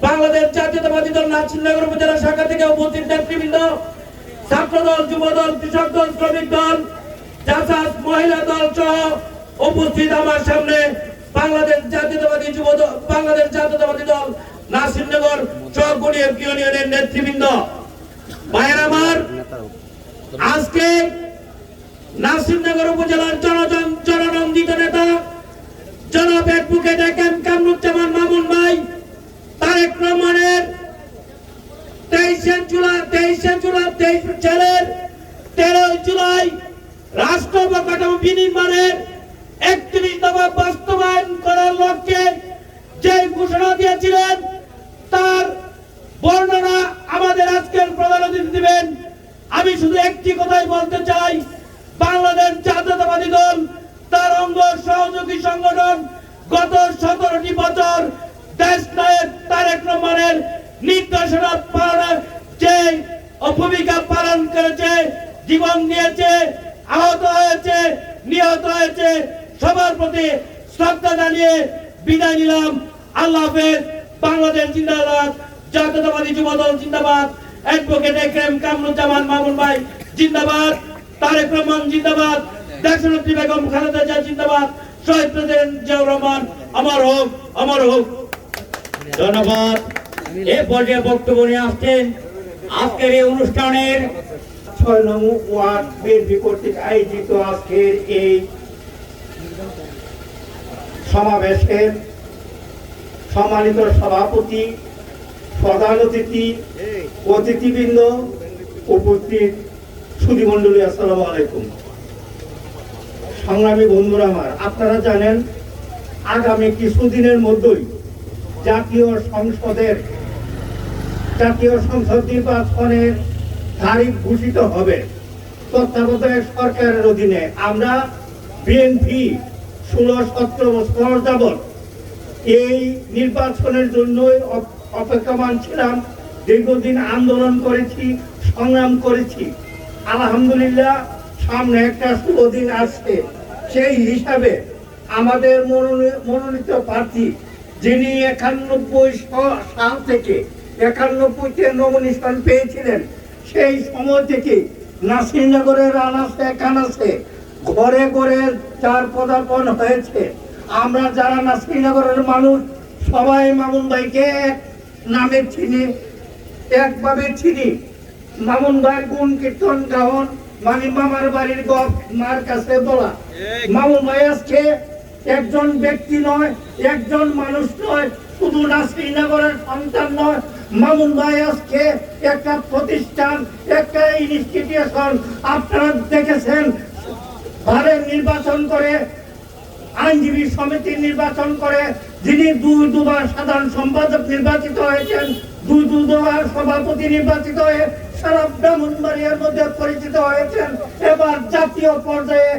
বাংলাদেশ জাতীয়তাবাদী দল নাসিরনগর উপজেলা শাখা থেকে উপস্থিত নেতৃবৃন্দ, ছাত্র দল, যুব দল, কৃষক দল, শ্রমিক দল, জাসাস, মহিলা দল সহ উপস্থিত আমার সামনে বাংলাদেশ জাতীয়তাবাদী দল নাসিরনগর চকগুড়িয়া ইউনিয়নের নেতৃবৃন্দ। ভাইয়ের আমার, আজকে নাসিরনগর উপজেলার জননন্দিত নেতা জনাব অ্যাডভোকেট এম কামরুজ্জামান মামুন ভাই তারেক রহমানের 23 সালের 13 জুলাই রাষ্ট্র অবকাঠামো বিনির্মাণের 31 দফা বাস্তবায়ন করার লক্ষ্যে যে ঘোষণা দিয়েছিলেন তার বর্ণনা আমাদের আজকের প্রধান অতিথি দিবেন। আমি শুধু একটি কথাই বলতে চাই, বাংলাদেশ জাতীয়তাবাদী দল তার অঙ্গ সহযোগী সংগঠন গত 17টি বছর দেশ নায়ক তারেক রহমানের নির্দেশনা পালনে যে ভূমিকা পালন করেছে, জীবন দিয়েছে, আহত হয়েছে, নিহত হয়েছে, সবার প্রতি শ্রদ্ধা জানিয়ে বিদায় নিলাম। আল্লাহ হাফেজ। বাংলাদেশ জিন্দাবাদ, জাতীয়তাবাদী যুব দল জিন্দাবাদ, অ্যাডভোকেট এম কামরুজ্জামান মামুন ভাই জিন্দাবাদ, তারেক রহমান জিন্দাবাদ, দেশনেত্রী বেগম খালেদা জিয়া জিন্দাবাদ, শহীদ প্রেসিডেন্ট জিয়াউর রহমান অমর হোক, অমর হোক। ধন্যবাদ। এই পর্যায়ে বক্তব্য নিয়ে আসছেন আজকের এই অনুষ্ঠানের 6 নং ওয়ার্ড বিএনপি কর্তৃক আয়োজিত আজকের এই সমাবেশের সম্মানিত সভাপতি, প্রধান অতিথি, অতিথিবৃন্দ, উপস্থিত সুধীমণ্ডলী, আসসালামু আলাইকুম। সংগ্রামী বন্ধুরা আমার, আপনারা জানেন আগামী কিছুদিনের মধ্যেই জাতীয় সংসদ নির্বাচনের তারিখ ঘোষিত হবে। তত্ত্বাবধায়ক সরকারের অধীনে আমরা বিএনপি 16-17 বছর যাবৎ এই নির্বাচনের জন্য অপেক্ষমান ছিলাম। দীর্ঘদিন আন্দোলন করেছি, সংগ্রাম করেছি। আলহামদুলিল্লাহ সামনে একটা শুভ দিন আসছে। সেই হিসাবে আমাদের মনোনীত প্রার্থী, যিনি 91 সাল থেকে 91তে নমিনেশন পেয়েছিলেন, সেই সময় থেকে নাসিরনগরের আনাচে কানাচে ঘরে ঘরে যার পদার্পণ হয়েছে। আমরা যারা নাসিরনগরের মানুষ সবাই মামুন ভাইকে এক নামে চিনি, একভাবে চিনি। মামুন ভাইয়ের গুণ কীর্তন গাওন মানে মামার বাড়ির গপ মার কাছে বলা। মামুন ভাই আজকে একজন ব্যক্তি নয়, একজন মানুষ নয়, শুধু নাসিরনগরের সন্তান নয়। মামুন ভাই আজকে একটা প্রতিষ্ঠান, একটা ইনস্টিটিউশন। আপনারা দেখেছেন ভারের নির্বাচন করে, আইনজীবী সমিতির নির্বাচন করে, যিনি দুবার সাধারণ সম্পাদক নির্বাচিত হয়েছেন, দুবার সভাপতি নির্বাচিত হয়ে সারা ব্রাহ্মণবাড়িয়ার মধ্যে পরিচিত হয়েছেন। এবার জাতীয় পর্যায়ে